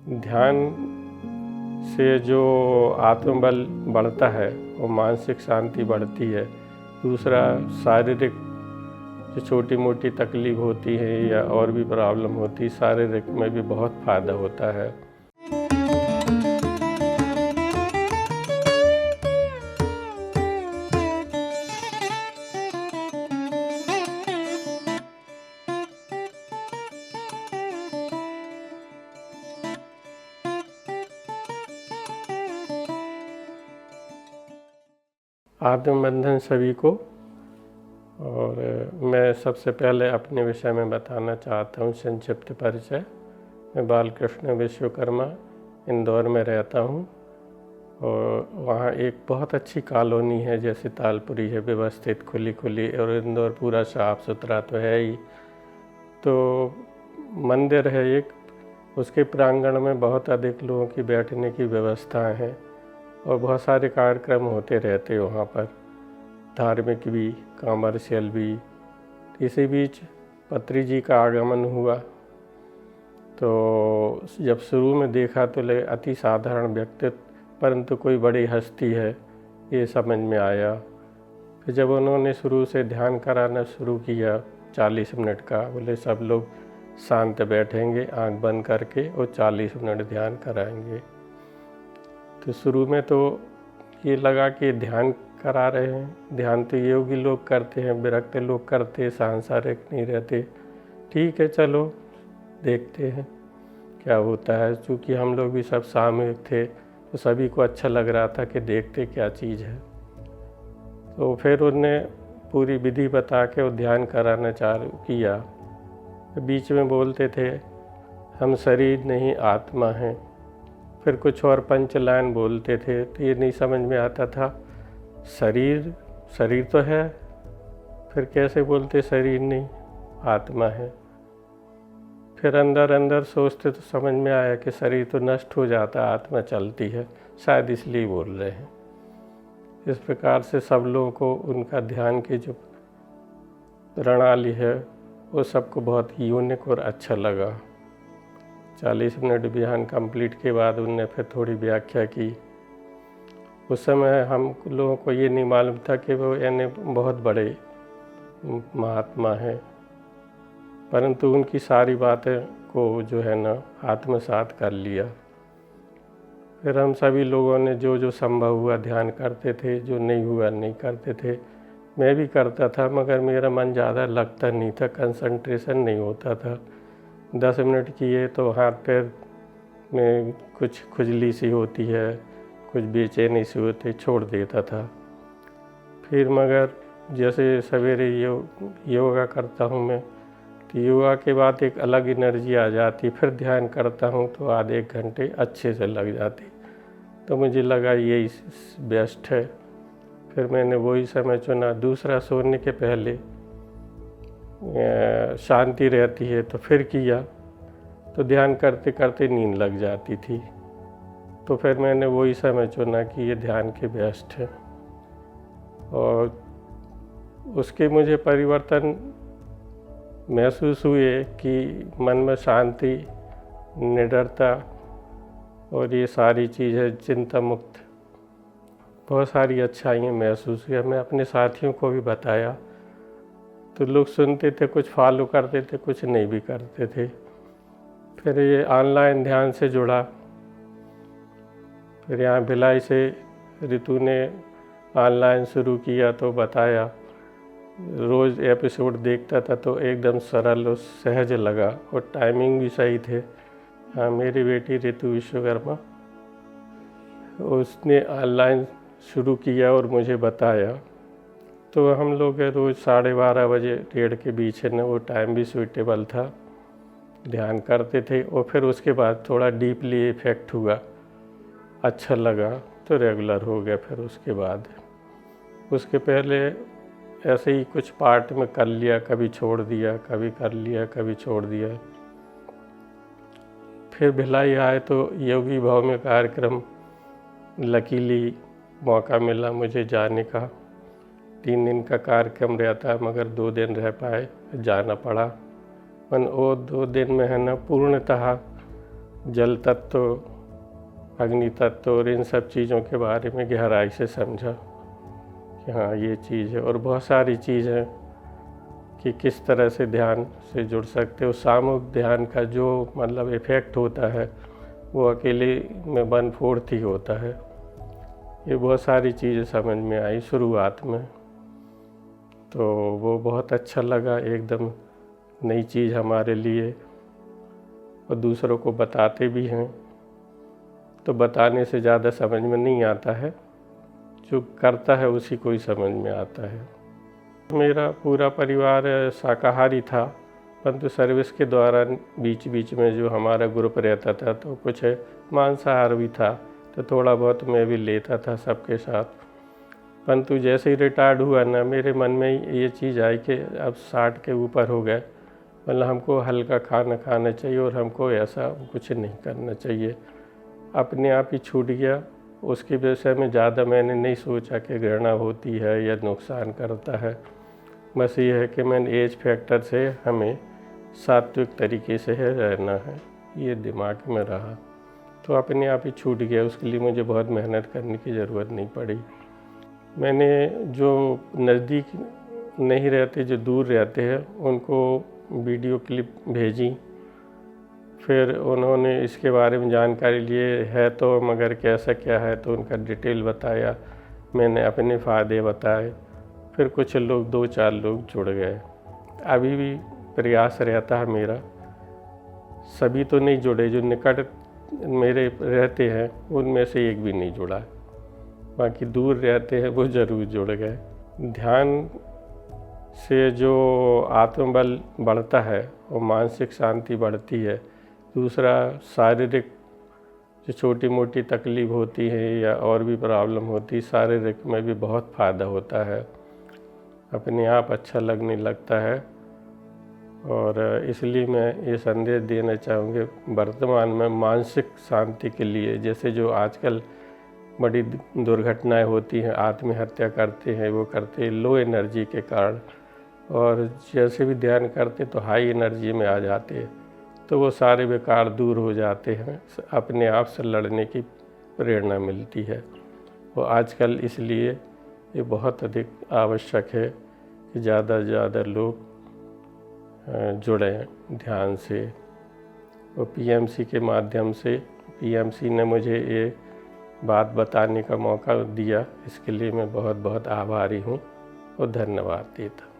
ध्यान से जो आत्मबल बढ़ता है और मानसिक शांति बढ़ती है। दूसरा, शारीरिक जो छोटी मोटी तकलीफ होती है या और भी प्रॉब्लम होती है, शारीरिक में भी बहुत फ़ायदा होता है। आत्मबंधन सभी को। और मैं सबसे पहले अपने विषय में बताना चाहता हूँ संक्षिप्त परिचय। मैं बालकृष्ण विश्वकर्मा इंदौर में रहता हूँ और वहाँ एक बहुत अच्छी कॉलोनी है, जैसे तालपुरी है, व्यवस्थित खुली और इंदौर पूरा साफ़ सुथरा तो है ही। तो मंदिर है एक, उसके प्रांगण में बहुत अधिक लोगों की बैठने की व्यवस्थाएं हैं और बहुत सारे कार्यक्रम होते रहते वहाँ पर, धार्मिक भी, कमर्शियल भी। इसी बीच पत्री जी का आगमन हुआ तो जब शुरू में देखा तो लगे अति साधारण व्यक्तित्व, परंतु कोई बड़ी हस्ती है, ये समझ में आया। फिर जब उन्होंने शुरू से ध्यान कराना शुरू किया 40 मिनट का, बोले सब लोग शांत बैठेंगे आंख बंद करके और 40 मिनट ध्यान कराएंगे। तो शुरू में तो ये लगा कि ध्यान करा रहे हैं, ध्यान तो योगी लोग करते हैं, विरक्त लोग करते हैं, सांसारिक नहीं रहते। ठीक है, चलो देखते हैं क्या होता है। चूँकि हम लोग भी सब सामूहिक थे तो सभी को अच्छा लग रहा था कि देखते क्या चीज़ है। तो फिर उन्होंने पूरी विधि बता के वो ध्यान कराना चालू किया। बीच में बोलते थे हम शरीर नहीं आत्मा हैं, फिर कुछ और पंच लाइन बोलते थे तो ये नहीं समझ में आता था। शरीर तो है, फिर कैसे बोलते शरीर नहीं आत्मा है। फिर अंदर सोचते तो समझ में आया कि शरीर तो नष्ट हो जाता, आत्मा चलती है, शायद इसलिए बोल रहे हैं। इस प्रकार से सब लोगों को उनका ध्यान की जो प्रणाली है वो सबको बहुत यूनिक और अच्छा लगा। 40 मिनट ध्यान कंप्लीट के बाद उनने फिर थोड़ी व्याख्या की। उस समय हम लोगों को ये नहीं मालूम था कि वो यानी बहुत बड़े महात्मा हैं, परंतु उनकी सारी बातें को जो है ना आत्मसात कर लिया। फिर हम सभी लोगों ने जो जो संभव हुआ ध्यान करते थे, जो नहीं हुआ नहीं करते थे। मैं भी करता था मगर मेरा मन ज़्यादा लगता नहीं था, कंसंट्रेशन नहीं होता था। 10 मिनट किए तो हाथ पैर में कुछ खुजली सी होती है, कुछ बेचैनी सी होती, छोड़ देता था। फिर मगर जैसे सवेरे योगा करता हूँ मैं, तो योगा के बाद एक अलग एनर्जी आ जाती। फिर ध्यान करता हूँ तो आधे एक घंटे अच्छे से लग जाती। तो मुझे लगा यही बेस्ट है। फिर मैंने वही समय चुना। दूसरा, सोने के पहले शांति रहती है तो फिर किया तो ध्यान करते करते नींद लग जाती थी। तो फिर मैंने वही समय चुना कि ये ध्यान के बेस्ट है। और उसके मुझे परिवर्तन महसूस हुए कि मन में शांति, निडरता और ये सारी चीज़ें, चिंता मुक्त, बहुत सारी अच्छाइयाँ महसूस हुई। मैं अपने साथियों को भी बताया तो लोग सुनते थे, कुछ फॉलो करते थे, कुछ नहीं भी करते थे। फिर ये ऑनलाइन ध्यान से जुड़ा। फिर यहाँ भिलाई से ऋतु ने ऑनलाइन शुरू किया तो बताया। रोज़ एपिसोड देखता था तो एकदम सरल और सहज लगा और टाइमिंग भी सही थे। हाँ, मेरी बेटी ऋतु विश्वकर्मा, उसने ऑनलाइन शुरू किया और मुझे बताया। तो हम लोग रोज़ 12:30 बजे 1:30 के बीच है ना, वो टाइम भी सूटेबल था, ध्यान करते थे। और फिर उसके बाद थोड़ा डीपली इफ़ेक्ट हुआ, अच्छा लगा तो रेगुलर हो गया। फिर उसके बाद, उसके पहले ऐसे ही कुछ पार्ट में कर लिया, कभी छोड़ दिया, कभी कर लिया, कभी छोड़ दिया। फिर भिलाई आए तो योगी भाव में कार्यक्रम, लकीली मौका मिला मुझे जाने का। 3 दिन का कार्यक्रम रहता है मगर 2 दिन रह पाए, जाना पड़ा। वो 2 दिन में है ना पूर्णतः जल तत्व, अग्नि तत्व और इन सब चीज़ों के बारे में गहराई से समझा कि हाँ ये चीज़ है। और बहुत सारी चीज़ हैं कि किस तरह से ध्यान से जुड़ सकते हो। सामूहिक ध्यान का जो मतलब इफ़ेक्ट होता है वो अकेले में 1/4 ही होता है। ये बहुत सारी चीज़ें समझ में आई शुरुआत में, तो वो बहुत अच्छा लगा, एकदम नई चीज़ हमारे लिए। और दूसरों को बताते भी हैं, तो बताने से ज़्यादा समझ में नहीं आता है, जो करता है उसी को ही समझ में आता है। मेरा पूरा परिवार शाकाहारी था, परंतु सर्विस के दौरान बीच बीच में जो हमारा ग्रुप रहता था तो कुछ मांसाहार भी था, तो थोड़ा बहुत मैं भी लेता था सबके साथ। परंतु जैसे ही रिटायर्ड हुआ ना, मेरे मन में ये चीज़ आई कि अब 60 के ऊपर हो गए, मतलब हमको हल्का खाना खाना चाहिए और हमको ऐसा कुछ नहीं करना चाहिए। अपने आप ही छूट गया। उसके विषय में ज़्यादा मैंने नहीं सोचा कि घृणा होती है या नुकसान करता है। बस ये है कि मैंने एज फैक्टर से हमें सात्विक तरीके से रहना है, ये दिमाग में रहा, तो अपने आप ही छूट गया। उसके लिए मुझे बहुत मेहनत करने की ज़रूरत नहीं पड़ी। मैंने जो नज़दीक नहीं रहते, जो दूर रहते हैं, उनको वीडियो क्लिप भेजी। फिर उन्होंने इसके बारे में जानकारी लिए है तो मगर कैसा क्या है, तो उनका डिटेल बताया, मैंने अपने फ़ायदे बताए। फिर कुछ लोग 2-4 लोग जुड़ गए। अभी भी प्रयास रहता है मेरा, सभी तो नहीं जुड़े, जो निकट मेरे रहते हैं उनमें से एक भी नहीं जुड़ा, बाकी दूर रहते हैं वो ज़रूर जुड़ गए। ध्यान से जो आत्मबल बढ़ता है और मानसिक शांति बढ़ती है। दूसरा, शारीरिक जो छोटी मोटी तकलीफ़ होती है या और भी प्रॉब्लम होती है, शारीरिक में भी बहुत फ़ायदा होता है, अपने आप अच्छा लगने लगता है। और इसलिए मैं ये संदेश देना चाहूँगी वर्तमान में मानसिक शांति के लिए, जैसे जो आजकल बड़ी दुर्घटनाएं होती हैं, आत्महत्या करते हैं, वो करते हैं लो एनर्जी के कारण, और जैसे भी ध्यान करते तो हाई एनर्जी में आ जाते हैं, तो वो सारे विकार दूर हो जाते हैं, अपने आप से लड़ने की प्रेरणा मिलती है। और आजकल इसलिए ये बहुत अधिक आवश्यक है कि ज़्यादा से ज़्यादा लोग जुड़ें ध्यान से। और पीएमसी के माध्यम से, पीएमसी ने मुझे ये बात बताने का मौका दिया, इसके लिए मैं बहुत बहुत आभारी हूँ और धन्यवाद देता हूँ।